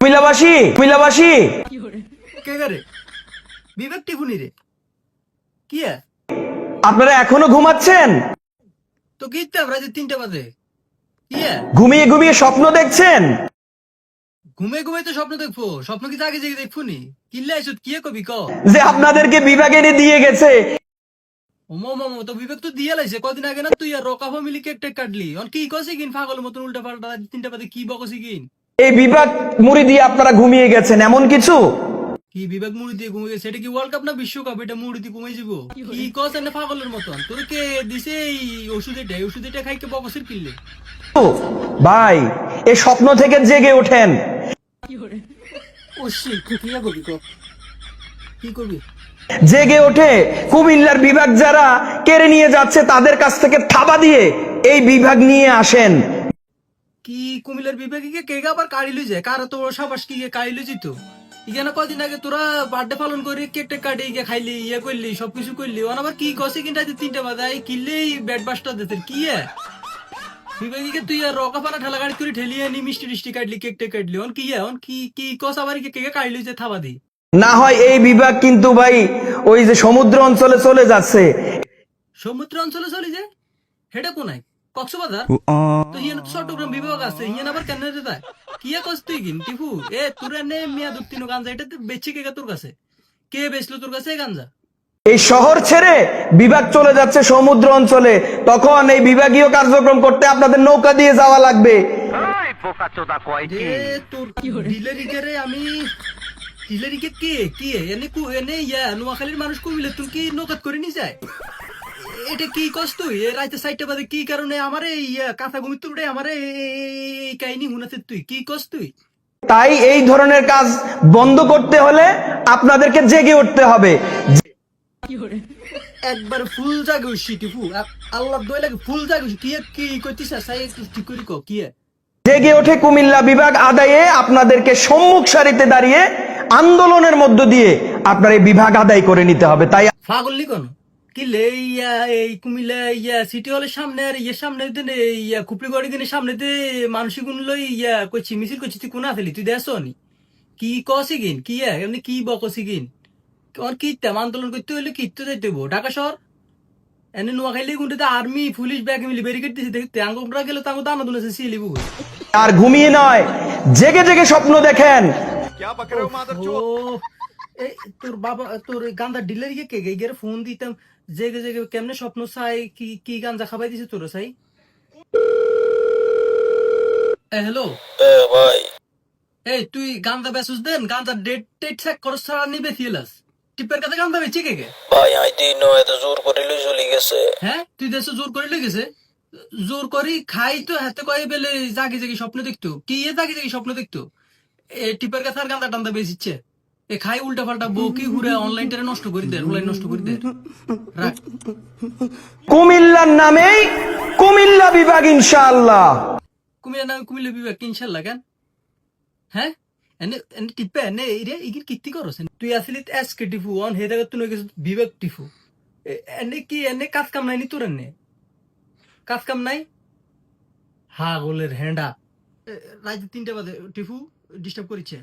কুমিল্লাবাসী কে করে বিবেক টিফুনি রে কি আপনারা এখনো ঘুমাচ্ছেন? তো গিতে আমরা যে 3টা বাজে কি ঘুমিয়ে ঘুমিয়ে স্বপ্ন দেখছেন? ঘুমে ঘুমে তো স্বপ্ন দেখবো, স্বপ্ন কি জাগে জেগে দেখবো নি? কিল্লা আইসত কি কবি ক যে আপনাদেরকে বিভাগ এনে দিয়ে গেছে। ও তো বিবেক তো দিয়ে লাইছে কদিন আগে না, তুই আর রকা ফ্যামিলি কেক টেক কাটলি অন কি কসি কিন পাগলের মতন উল্টা পাল্টা 3টা বাজে কি বকসি কিন? এই বিভাগ মুড়ি দিয়ে আপনারা ঘুমিয়ে গেছেন এমন কিছু? কি বিবেক মুড়ি দিয়ে ঘুমিয়ে গেছে? এটা কি ওয়ার্ল্ড কাপ না বিশ্বকাপ? এটা মুড়ি দিয়ে ঘুমিয়ে যাবো কি কস এনে পাগলের মতন? তোর কে দিছে এই ওষুধ এটা খাইকে বকসির কিনলে? ভাই এই স্বপ্ন থেকে জেগে ওঠেন। ও শি কি কবি ক কি কবি? জেগে ওঠে কুমিল্লার বিভাগ যারা কেড়ে নিয়ে যাচ্ছে তাদের কাছ থেকে থাবা দিয়ে এই বিভাগ নিয়ে আসেন। কি কুমিল্লার বিবেকে কে আবার কাড়ি লই যায়? কারা তো সাবাস কি কাড়ি লই যেত? ইখানে কদিন আগে তোরা বার্থডে পালন করে কেক টেক কাটে ইয়ে খাইলি ইয়ে করলি সবকিছু করলি, ওন আবার কি কসে কিনটা 3টা বাজায় কিনলেই ব্যাট বাস্টার দিতে কি বিবেকে তুই আর রকা পানা ঠেলা গাড়ি করে ঠেলিয়ে নি মিষ্টি টিষ্টি কাটলি কেক টেক কাটলি অন কি অন কি কি কস আবার কে কাড়ি লই যায় থাবা দি? না হয় এই বিভাগ কিন্তু ভাই ওই যে সমুদ্র অঞ্চলে চলে যাচ্ছে। সমুদ্র অঞ্চলে চলে যায় হেটা কোনায় কক্সবাজার তো হিয়ান তো চট্টগ্রাম বিভাগ আছে, হিয়ান আবার কেন রে যায়? কি কস তুই কিন টিফু তোর নে মিয়া দুতিনো গাঞ্জা এটা বেচছে কে তোর কাছে? কে বেচলো তোর কাছে গাঞ্জা? এই শহর ছেড়ে বিভাগ চলে যাচ্ছে সমুদ্র অঞ্চলে, তখন এই বিভাগীয় কার্যক্রম করতে আপনাদের নৌকা দিয়ে যাওয়া লাগবে। তোর ডিলারিকে রে আমি ডিলারিকে কে এনে নোয়াখালীর মানুষ কমিলে তুই কি নৌকাত করে নি যায়? এটা কি কস তুই রাইতে 4টা বাজে কি কারণে আমারে কাঁথা ঘুমি তুই আমারে এই কাহিনী শুনাতে তুই কি কস তুই? তাই এই ধরনের কাজ বন্ধ করতে হলে আপনাদেরকে জেগে উঠতে হবে। একবার ফুল জাগে উঠছি টিফু আল্লাহ দই লাগে ফুল জাগে উঠছি কি কইতিস সাই একটু ঠিক করি ক কি জেগে ওঠে কুমিল্লা বিভাগ আদায়ে আপনাদেরকে সম্মুখ সারিতে দাঁড়িয়ে আন্দোলনের মধ্য দিয়ে আপনার এই বিভাগ আদায় করে নিতে হবে। তাই পাগল কোন কি লে এই কুমিল্লা সিটি হলের সামনে আর সামনে দিন খুপড়িগড়ি দিনের সামনে দে মানসিক গুণ লই কইছি মিছিল করছি তুই কোন আছিলি? তুই দেশ নি কি কসি গিন কি এমনি কি বকসি গিন কি আন্দোলন করতে হইলে কিত্তে যাইতে হইব ঢাকা শহর এনে নোয়াখালী গুন্ডিতে আর্মি পুলিশ ব্যাগ মিলি ব্যারিকেড দিছে দেখতে আঙ্গুরা গেলে তাঙ্গু দানা দুনেছে সিলিবু আর ঘুমিয়ে নয় জেগে জেগে স্বপ্ন দেখেন। ও এই তোর বাবা তোর গান্দা ডিলার কে গেরে ফোন দিতাম জেগে জেগে কেমনে স্বপ্ন চাই কি কি গাঞ্জা খাবাই দিছে তোর চাই? হ্যালো ভাই এই তুই গান্দা বেসুস দেন গান্দা ডেট টেট চেক করস ছাড়া নিবে ফিলাস টিপের কাছে গান্দা বেচি কে ভাই আই দিন এত জোর করে লই চলে গেছে। হ্যাঁ তুই দেশে জোর করে লেগেছে জোর করি খাই তো হাতে কয়ে বেলে জাগি জাগি স্বপ্ন দেখতো কি জাগি জাগি স্বপ্ন দেখতো এ টিপের কাছে আর গান্দা টান্দা বেচিচ্ছে এ খাই উল্টা পাল্টা বউ কি ঘুরে অনলাইনটা নষ্ট করে দে অনলাইন নষ্ট করে দে রাখ কুমিল্লার নামেই কুমিল্লা বিভাগ ইনশাআল্লাহ। কুমিল্লা নামে কুমিল্লা বিভাগ ইনশাল্লাহ কেন? হ্যাঁ এনে এনে টিপে এনে এইরে ইগির কীর্তি করছ তুই আসলি এসকে টিফু অন হে জায়গা তুই গেছিস বিবেক টিফু এনে কি এনে কাজ কাম নাই নি তোর এনে কাজ কাম নাই হা গোলের হেন্ডা রাত 3টা বাজে টিফু ডিস্টার্ব করিছে।